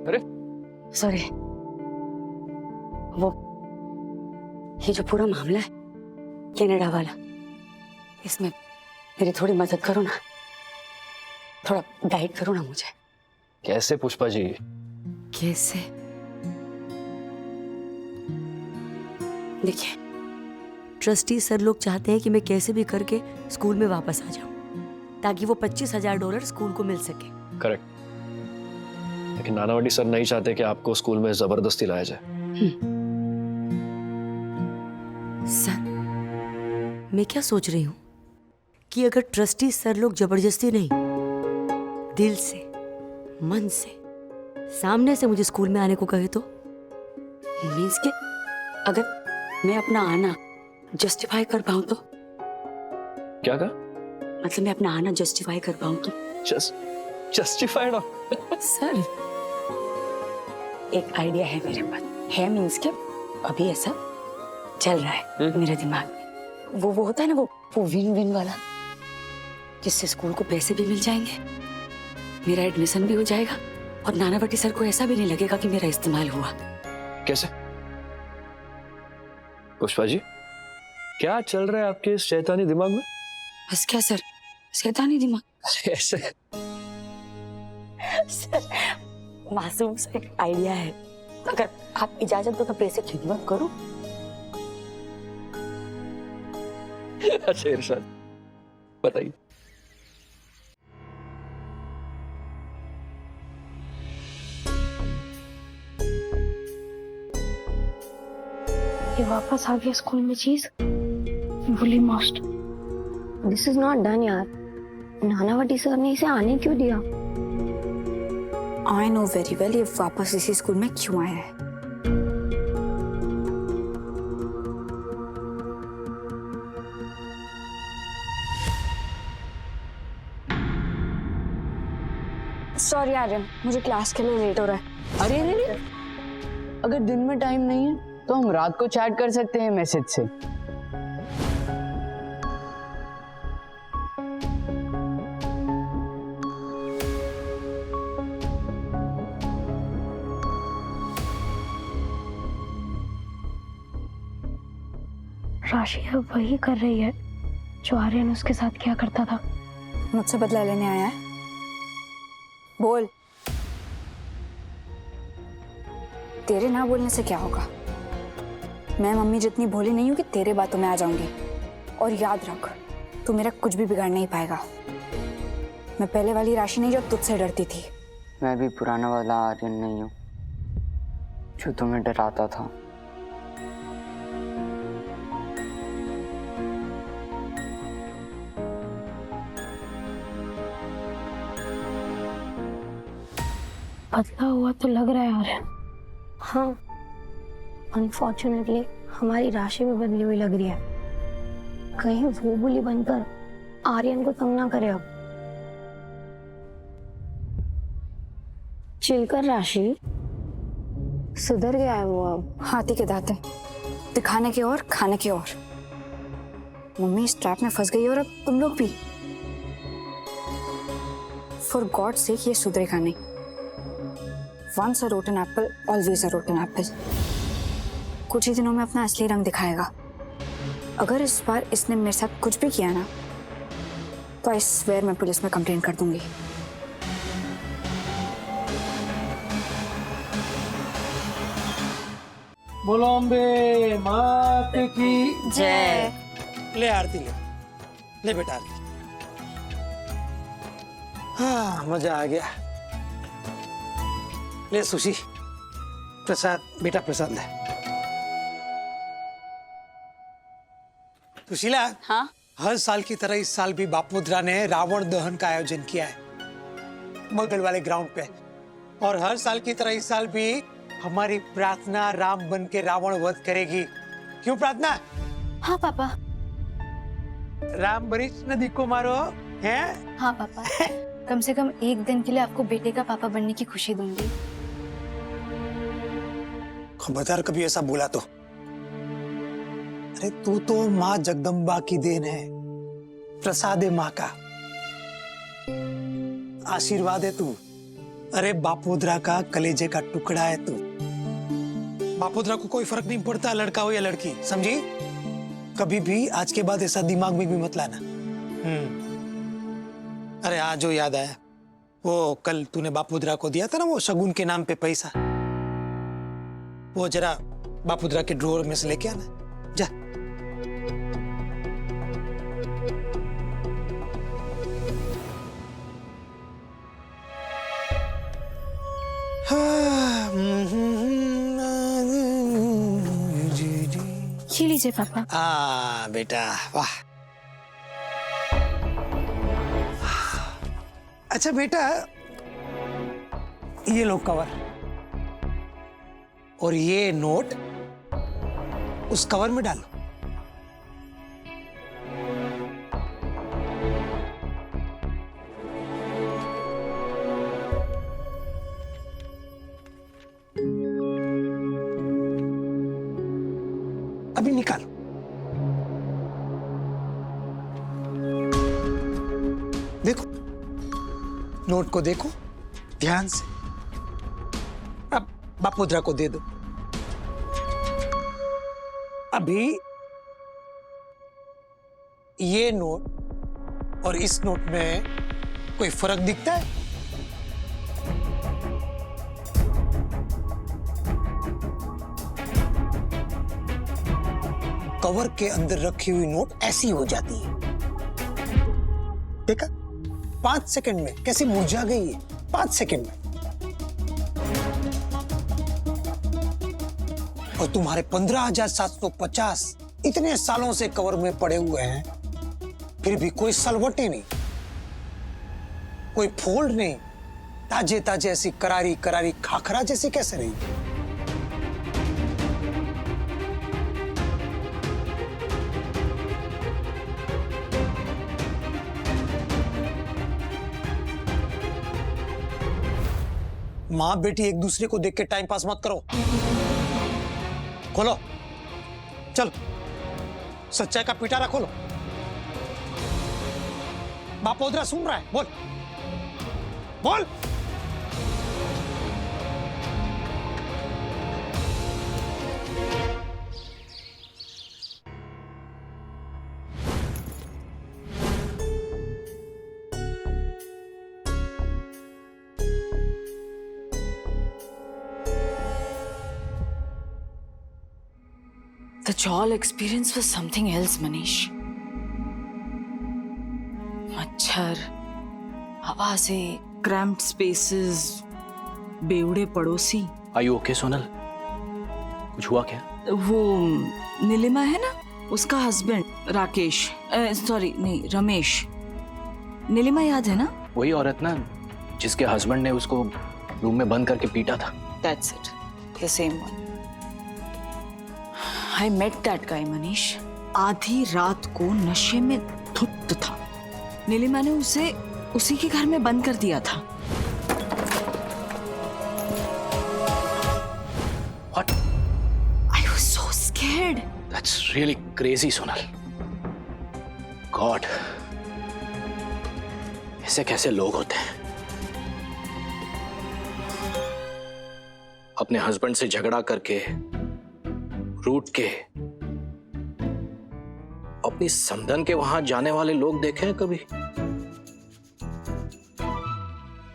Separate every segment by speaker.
Speaker 1: अरे
Speaker 2: सॉरी, वो ये जो पूरा मामला है कनाडा वाला, इसमें मेरी थोड़ी मदद करो ना, थोड़ा गाइड करो ना मुझे।
Speaker 1: कैसे पुष्पा जी?
Speaker 2: कैसे? देखिए, ट्रस्टी सर लोग चाहते हैं कि मैं कैसे भी करके स्कूल में वापस आ जाऊं, ताकि वो $25,000 स्कूल को मिल सके।
Speaker 1: करेक्ट, लेकिन नानावटी सर नहीं चाहते कि आपको स्कूल में जबरदस्ती लाया जाए।
Speaker 2: सर, मैं क्या सोच रही हूँ कि अगर ट्रस्टी सर लोग जबरदस्ती नहीं, दिल से, मन से, सामने से मुझे स्कूल में आने को कहे तो मीन्स के अगर मैं अपना आना जस्टिफाई कर पाऊं तो?
Speaker 1: क्या कहा?
Speaker 2: मतलब मैं अपना आना जस्टिफाई कर पाऊं तो?
Speaker 1: जस्टिफाइड?
Speaker 2: सर, एक आइडिया है मेरे पास, है मीन्स के अभी ऐसा चल रहा है मेरे दिमाग में। वो होता है ना, वो विन विन वाला, जिससे स्कूल को पैसे भी मिल जाएंगे, मेरा एडमिशन भी हो जाएगा, और नानावटी सर को ऐसा भी नहीं लगेगा कि मेरा इस्तेमाल हुआ।
Speaker 1: कैसे? पुष्पा जी, क्या चल रहा है आपके इस शैतानी दिमाग में?
Speaker 2: बस क्या सर, शैतानी दिमाग?
Speaker 1: ऐसे
Speaker 2: सर, मासूम सा एक आइडिया है, अगर आप इजाजत दो तो पैसे खिदमत करूं।
Speaker 1: अच्छा इरशाद, बताइए।
Speaker 3: ये वापस आ गया स्कूल में चीज, बुली मास्ट। दिस इज नॉट डन यार, नानावटी सर ने इसे आने क्यों दिया?
Speaker 4: आई नो वेरी वेल ये वापस इसी स्कूल में क्यों आया है। सॉरी आर्यन, मुझे क्लास के लिए लेट हो रहा है।
Speaker 5: अरे अगर दिन में टाइम नहीं है तो हम रात को चैट कर सकते हैं मैसेज से।
Speaker 3: राशि अब वही कर रही है जो आर्यन उसके साथ क्या करता था।
Speaker 4: मुझसे बदला लेने आया है? बोल। तेरे ना बोलने से क्या होगा? मैं मम्मी जितनी भोली नहीं हूं कि तेरे बातों में आ जाऊंगी। और याद रख, तू मेरा कुछ भी बिगाड़ नहीं पाएगा। मैं पहले वाली राशि नहीं जो तुझसे डरती थी।
Speaker 5: मैं भी पुराना वाला आर्यन नहीं हूँ जो तुम्हें डराता था।
Speaker 3: बदला हुआ तो लग रहा है आर्यन। हाँ, अनफॉर्चुनेटली हमारी राशि भी बदली हुई लग रही है। कहीं वो बुली बनकर आर्यन को तंग ना करे। अब चिलकर राशि सुधर गया है वो अब।
Speaker 4: हाथी के दांत हैं, दिखाने के और खाने के और। मम्मी इस ट्रैप में फंस गई और अब तुम लोग भी। फॉर गॉड सेक ये सुधरेगा नहीं। Once a rotten apple, always a rotten apple. कुछ ही दिनों में अपना असली रंग दिखाएगा। अगर इस बार इसने मेरे साथ कुछ भी किया ना, तो आई स्वेयर मैं पुलिस में कंप्लेंट कर दूंगी।
Speaker 6: बोलो अम्बे मात की
Speaker 2: जय।
Speaker 6: ले आरती ले, ले बेटा आरती। हाँ, मजा आ गया। ले सुशी, प्रसाद बेटा, प्रसाद ले। सुशीला,
Speaker 4: हाँ?
Speaker 6: हर साल की तरह इस साल भी बापमुद्रा ने रावण दहन का आयोजन किया है मंगल वाले ग्राउंड पे। और हर साल की तरह इस साल भी हमारी प्रार्थना राम बन के रावण वध करेगी। क्यों प्रार्थना?
Speaker 3: हाँ पापा।
Speaker 6: राम बरिश नदी को मारो हैं?
Speaker 3: हाँ पापा, कम से कम एक दिन के लिए आपको बेटे का पापा बनने की खुशी दूंगी।
Speaker 6: खबरदार कभी ऐसा बोला तो। अरे तू तो माँ जगदम्बा की देन है, प्रसाद है माँ का, आशीर्वाद है तू। अरे बापोद्रा का कलेजे का टुकड़ा है तू। बापोद्रा को कोई फर्क नहीं पड़ता लड़का हो या लड़की, समझी? कभी भी आज के बाद ऐसा दिमाग में भी मत लाना। अरे आज जो याद आया, वो कल तूने बापोद्रा को दिया था ना वो शगुन के नाम पे पैसा, वो जरा बापोद्रा के ड्रॉअर में से लेके आना जा।
Speaker 3: ये लीजिए पापा।
Speaker 6: बेटा वाह। अच्छा बेटा, ये लो कवर और ये नोट उस कवर में डालो। अभी निकालो। देखो, नोट को देखो ध्यान से। अब बापोद्रा को दे दो। अभी ये नोट और इस नोट में कोई फर्क दिखता है? कवर के अंदर रखी हुई नोट ऐसी हो जाती है। देखा 5 सेकंड में कैसे मुरझा गई है, 5 सेकंड में। और तुम्हारे 15,750 इतने सालों से कवर में पड़े हुए हैं, फिर भी कोई सलवटे नहीं, कोई फोल्ड नहीं, ताजे ताजे ऐसी करारी करारी खाखरा जैसी कैसे रही? माँ बेटी एक दूसरे को देख के टाइम पास मत करो। खोलो, चलो सच्चाई का पिटारा खोलो। बापोद्रा सुन रहा है, बोल बोल।
Speaker 4: The Chawl experience was something else, Manish. मच्छर, आवाजें, cramped spaces, बेवड़े पड़ोसी।
Speaker 1: Are you okay, Sonal? कुछ हुआ क्या?
Speaker 4: वो नीलिमा है ना, उसका हस्बैंड राकेश, सॉरी नहीं रमेश। नीलिमा याद है ना?
Speaker 1: वही औरत ना जिसके हस्बैंड ने उसको रूम में बंद करके पीटा था।
Speaker 4: That's it, the same one. I met that guy, Manish. आधी रात को नशे में धुत था। नीलिमा ने उसे उसी के घर में बंद कर दिया था।
Speaker 1: What?
Speaker 4: I was so scared.
Speaker 1: That's really crazy, Sonal. God, ऐसे कैसे लोग होते हैं? अपने हस्बैंड से झगड़ा करके रूठ के अपनी समधन के वहां जाने वाले लोग देखे हैं कभी?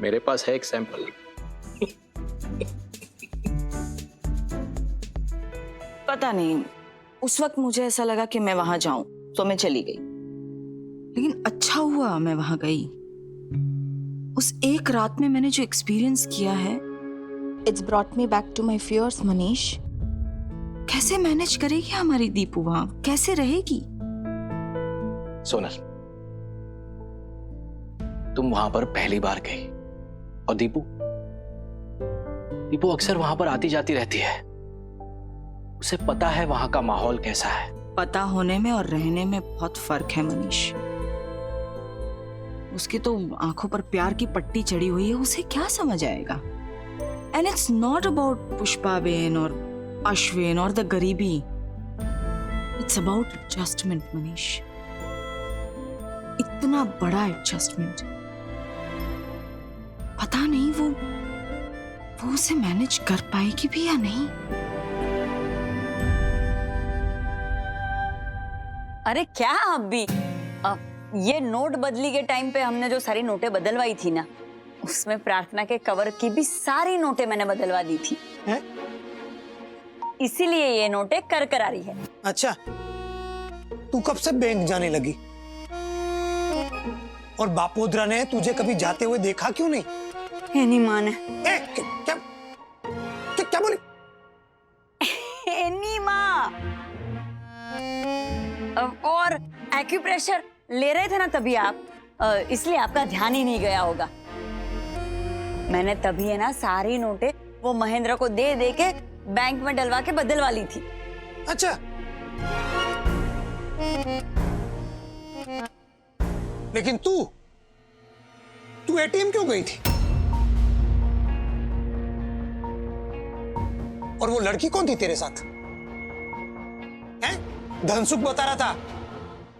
Speaker 1: मेरे पास है एक सैंपल।
Speaker 4: पता नहीं, उस वक्त मुझे ऐसा लगा कि मैं वहां जाऊं, तो मैं चली गई। लेकिन अच्छा हुआ मैं वहां गई। उस एक रात में मैंने जो एक्सपीरियंस किया है,
Speaker 3: It's brought me back to my fears, Manish.
Speaker 4: कैसे मैनेज करेगी हमारी दीपू वहां, कैसे रहेगी?
Speaker 1: सोनल, तुम वहां पर पहली बार गई और दीपू अक्सर वहां पर आती जाती रहती है। उसे पता है वहां का माहौल कैसा है।
Speaker 4: पता होने में और रहने में बहुत फर्क है मनीष। उसकी तो आंखों पर प्यार की पट्टी चढ़ी हुई है, उसे क्या समझ आएगा? And it's not about Pushpaben और अश्विन और द गरीबी, इट्स अबाउट एडजस्टमेंट मनीष। इतना बड़ा एडजस्टमेंट, पता नहीं वो वो उसे मैनेज कर पाएगी भी या नहीं?
Speaker 7: अरे क्या आप भी ये नोट बदली के टाइम पे हमने जो सारी नोटें बदलवाई थी ना, उसमें प्रार्थना के कवर की भी सारी नोटें मैंने बदलवा दी थी।
Speaker 6: हैं?
Speaker 7: इसीलिए ये नोटें कर आ रही है।
Speaker 6: अच्छा, तू कब से बैंक जाने लगी? और बापोद्रा ने तुझे कभी जाते हुए देखा क्यों नहीं?
Speaker 7: एनी माँ ने
Speaker 6: क्या बोली?
Speaker 7: एनी माँ और एक्यूप्रेशर ले रहे थे ना तभी आप, इसलिए आपका ध्यान ही नहीं गया होगा। मैंने तभी है ना सारी नोटें वो महेंद्र को दे दे के बैंक में डलवा के बदलवा ली थी।
Speaker 6: अच्छा, लेकिन तू एटीएम क्यों गई थी? और वो लड़की कौन थी तेरे साथ? हैं? धनसुख बता रहा था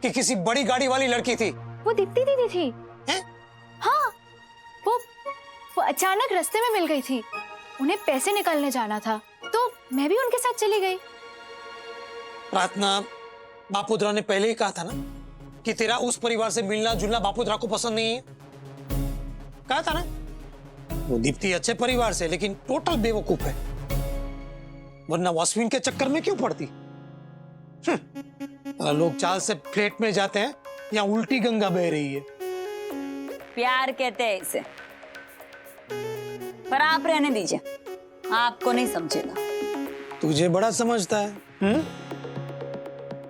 Speaker 6: कि किसी बड़ी गाड़ी वाली लड़की थी।
Speaker 3: वो दीप्ति दीदी थी।
Speaker 6: हैं?
Speaker 3: हाँ, वो अचानक रास्ते में मिल गई थी। उन्हें पैसे निकालने जाना था तो मैं भी उनके साथ चली गई।
Speaker 6: प्रार्थना, बापोद्रा ने पहले ही कहा था ना कि तेरा उस परिवार से मिलना जुलना बापोद्रा को पसंद नहीं है। कहा था ना। वो दीप्ति अच्छे परिवार से, लेकिन टोटल बेवकूफ है, वरना वासविन के चक्कर में क्यों पड़ती? लोग चाल से फ्लैट में जाते हैं, यहाँ उल्टी गंगा बह रही है।
Speaker 7: प्यार कहते हैं इसे, पर आप रहने दीजिए, आपको नहीं समझेगा।
Speaker 6: तुझे बड़ा समझता है।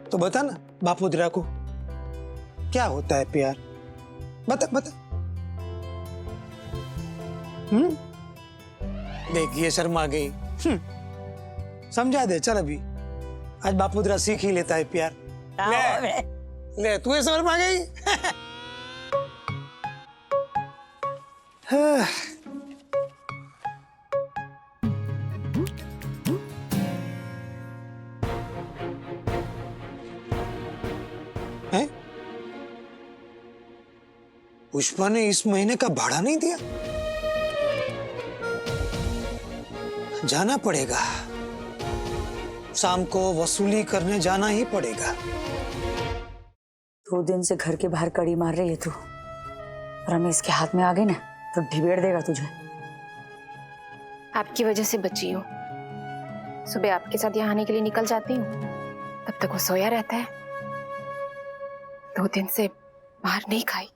Speaker 6: तो बता ना बापोद्रा को क्या होता है प्यार? बता। देख ये शर्मा गई। समझा दे, चल अभी आज बापोद्रा सीख ही लेता है प्यार। ले तू ये शर्मा गई। हैं? पुष्पा ने इस महीने का भाड़ा नहीं दिया। जाना पड़ेगा, शाम को वसूली करने जाना ही पड़ेगा।
Speaker 7: 2 दिन से घर के बाहर कड़ी मार रही है तू, रमेश के हाथ में आ गई ना तो ढिबेड़ देगा तुझे।
Speaker 3: आपकी वजह से बची हूँ। सुबह आपके साथ यहाँ आने के लिए निकल जाती हूँ, तब तक वो सोया रहता है। 2 दिन से बाहर नहीं खाई।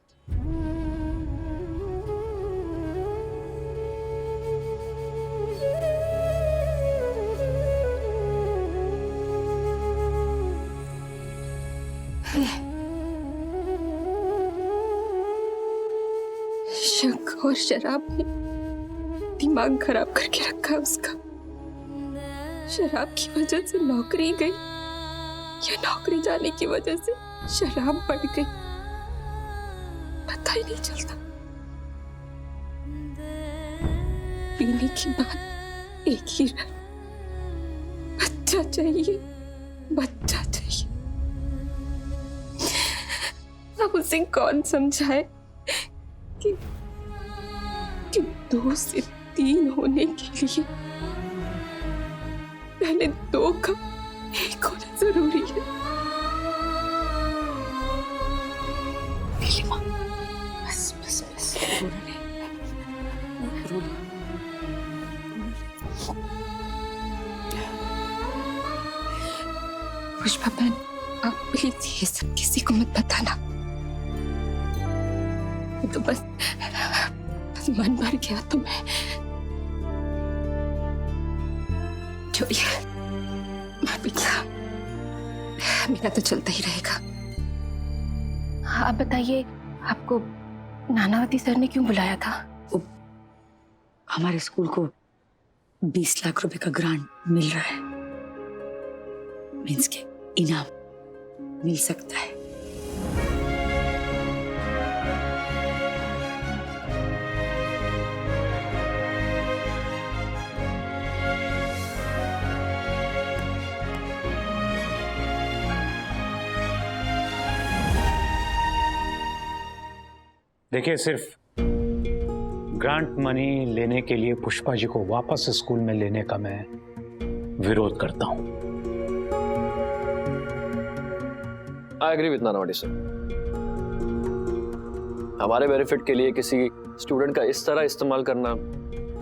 Speaker 8: शक और शराब ने दिमाग खराब करके रखा है उसका। शराब की वजह से नौकरी गई या नौकरी जाने की वजह से शराब बढ़ गई, पता ही नहीं चलता। पीने की बात एक ही रहा, बच्चा चाहिए, बच्चा चाहिए। अब उसे कौन समझाए कि 2 से 3 होने के लिए पहले 2 का 1 होना जरूरी है।
Speaker 7: नीलिमा, बस रो ले।
Speaker 8: पुष्पा बहन, आप प्लीज ये सब किसी को मत बताना। तो बस मन भर गया तो मैं छोड़िए, मेरा तो चलता ही रहेगा।
Speaker 3: आप बताइए, आपको नानावती सर ने क्यों बुलाया था?
Speaker 7: हमारे स्कूल को 20 लाख रुपए का ग्रांट मिल रहा है, मीन्स के इनाम मिल सकता है।
Speaker 9: देखिए, सिर्फ ग्रांट मनी लेने के लिए पुष्पा जी को वापस स्कूल में लेने का मैं विरोध करता हूं।
Speaker 1: I agree with Nanavati sir. हमारे बेनिफिट के लिए किसी स्टूडेंट का इस तरह इस्तेमाल करना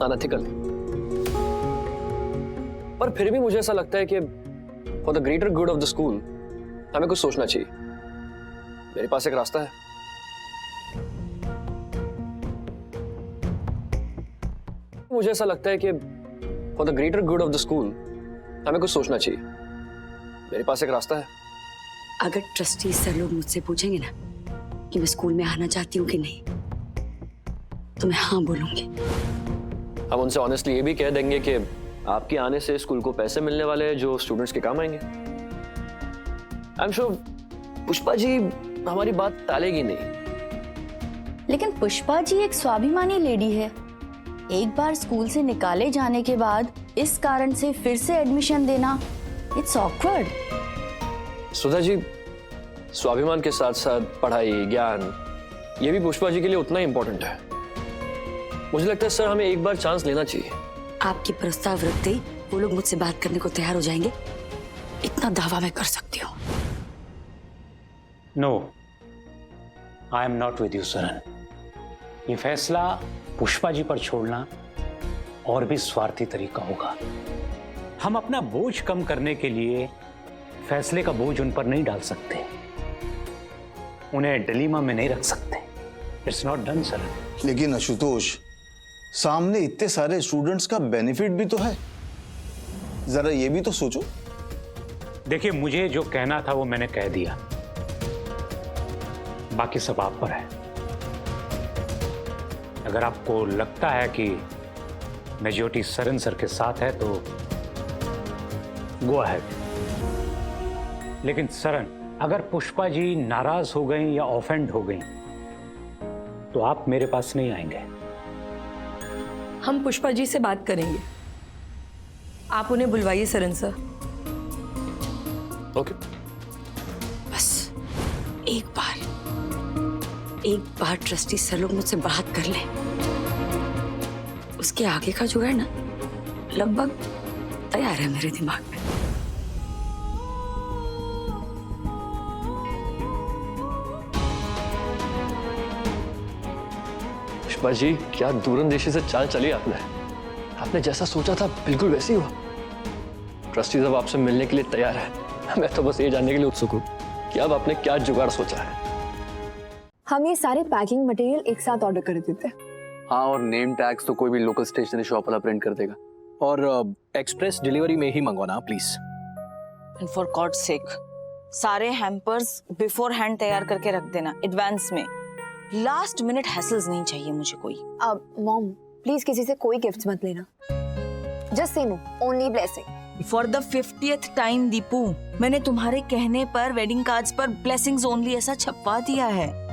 Speaker 1: अनएथिकल है। पर फिर भी मुझे ऐसा लगता है कि for the greater good of the school हमें कुछ सोचना चाहिए। मेरे पास एक रास्ता है। मुझे ऐसा लगता है कि for the greater good of the school हमें कुछ सोचना चाहिए। मेरे पास एक रास्ता है।
Speaker 2: अगर ट्रस्टी सर लोग मुझसे पूछेंगे ना कि मैं स्कूल में आना चाहती हूँ कि नहीं, तो मैं हाँ बोलूंगी।
Speaker 1: हम उनसे ऑनेस्टली ये भी कह देंगे कि आपके आने से स्कूल को पैसे मिलने वाले हैं जो स्टूडेंट्स के काम आएंगे। I am sure Pushpa ji हमारी बात टालेगी नहीं।
Speaker 7: लेकिन पुष्पा जी एक स्वाभिमानी लेडी है। एक बार स्कूल से निकाले जाने के बाद इस कारण से फिर से एडमिशन देना, इट्स ऑकवर्ड।
Speaker 1: सुधा जी, स्वाभिमान के साथ साथ पढ़ाई, ज्ञान, ये भी पुष्पा जी के लिए उतना ही इंपॉर्टेंट है। मुझे लगता है सर हमें एक बार चांस लेना चाहिए।
Speaker 2: आपके प्रस्ताव रखते ही वो लोग मुझसे बात करने को तैयार हो जाएंगे, इतना दावा मैं कर सकती हूँ।
Speaker 9: No, I am not with you Saran. ये फैसला पुष्पा जी पर छोड़ना और भी स्वार्थी तरीका होगा। हम अपना बोझ कम करने के लिए फैसले का बोझ उन पर नहीं डाल सकते, उन्हें डिलीमा में नहीं रख सकते। It's not done sir.
Speaker 10: लेकिन आशुतोष, सामने इतने सारे स्टूडेंट्स का बेनिफिट भी तो है, जरा ये भी तो सोचो।
Speaker 9: देखिए, मुझे जो कहना था वो मैंने कह दिया, बाकी सब आप पर है। अगर आपको लगता है कि मेजॉरिटी सरन सर के साथ है तो गो अहेड। लेकिन सरन, अगर पुष्पा जी नाराज हो गई या ऑफेंड हो गई तो आप मेरे पास नहीं आएंगे।
Speaker 8: हम पुष्पा जी से बात करेंगे, आप उन्हें बुलवाइए सरन सर।
Speaker 1: ओके।
Speaker 2: बस एक बार ट्रस्टी सर लोग मुझसे बात कर ले, उसके आगे का जुगाड़ ना लगभग तैयार है मेरे दिमाग में।
Speaker 1: पुष्पा जी, क्या दूरंदेशी से चाल चली आपने जैसा सोचा था बिल्कुल वैसे ही हुआ। ट्रस्टी साहब आपसे मिलने के लिए तैयार है। मैं तो बस ये जानने के लिए उत्सुक हूँ कि अब आपने क्या जुगाड़ सोचा है।
Speaker 11: हम ये सारे पैकिंग मटेरियल एक साथ ऑर्डर कर देते हैं।
Speaker 12: हाँ, और नेम टैग्स तो कोई भी लोकल स्टेशनरी शॉप वाला प्रिंट कर देगा। और एक्सप्रेस डिलीवरी में ही मंगवाना please.
Speaker 7: And for God sake, सारे हैम्पर्स बिफोर हैंड तैयार करके रख देना एडवांस में। लास्ट मिनट हैसल्स नहीं चाहिए मुझे कोई।
Speaker 11: अब मॉम प्लीज किसी से कोई गिफ्ट्स मत लेना। Just say no, only blessing.
Speaker 7: For the 50th time Deepu, मैंने तुम्हारे कहने पर वेडिंग कार्ड्स पर ब्लेसिंग्स ओनली ऐसा छपवा दिया है।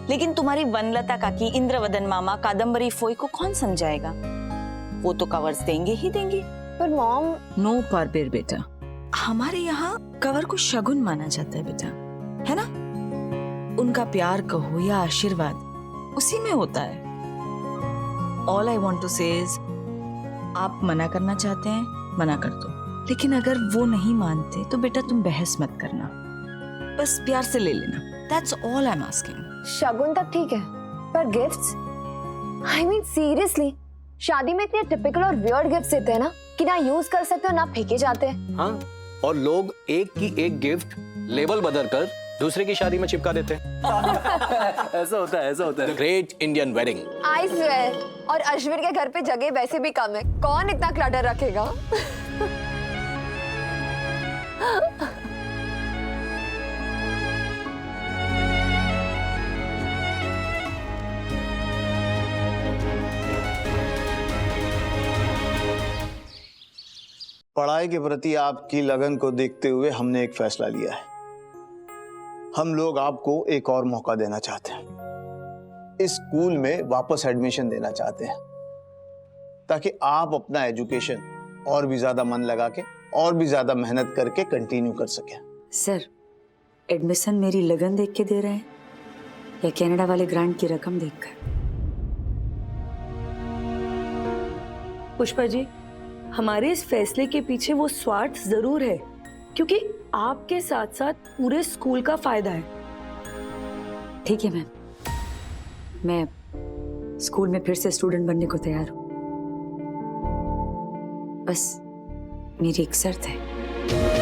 Speaker 7: लेकिन तुम्हारी वनलता काकी, इंद्रवदन मामा, कादम्बरी फोई को कौन समझाएगा? वो तो कवर्स देंगे ही देंगे।
Speaker 11: पर मॉम,
Speaker 7: नो पर बेटा, हमारे यहाँ कवर को शगुन माना जाता है बेटा, है ना? उनका प्यार कहो या आशीर्वाद उसी में होता है। ऑल आई वॉन्ट टू से इज, आप मना करना चाहते हैं मना कर दो, लेकिन अगर वो नहीं मानते तो बेटा तुम बहस मत करना, बस प्यार से ले लेना। That's all I am asking.
Speaker 11: शगुन तक ठीक है, पर गिफ्ट्स, आई मीन सीरियसली, शादी में इतने टिपिकल और वियर्ड गिफ्ट्स देते हैं ना कि ना यूज कर सकते हो ना फेंके जाते हैं।
Speaker 12: हाँ, और लोग एक की एक गिफ्ट लेबल बदल कर दूसरे की शादी में चिपका देते हैं। ऐसा होता है। Great Indian wedding.
Speaker 11: I swear, और अश्विन के घर पे जगह वैसे भी कम है, कौन इतना क्लटर रखेगा?
Speaker 10: पढ़ाई के प्रति आपकी लगन को देखते हुए हमने एक फैसला लिया है। हम लोग आपको एक और मौका देना चाहते हैं। इस स्कूल में वापस एडमिशन देना चाहते हैं ताकि आप अपना एजुकेशन और भी ज्यादा मन लगा के और भी ज्यादा मेहनत करके कंटिन्यू कर सकें।
Speaker 2: सर, एडमिशन मेरी लगन देख के दे रहे हैं या कनाडा वाले ग्रांट की रकम देखकर? पुष्पा जी, हमारे इस फैसले के पीछे वो स्वार्थ जरूर है, क्योंकि आपके साथ साथ पूरे स्कूल का फायदा है।
Speaker 4: ठीक है मैम, मैं स्कूल में फिर से स्टूडेंट बनने को तैयार हूँ। बस मेरी एक शर्त है।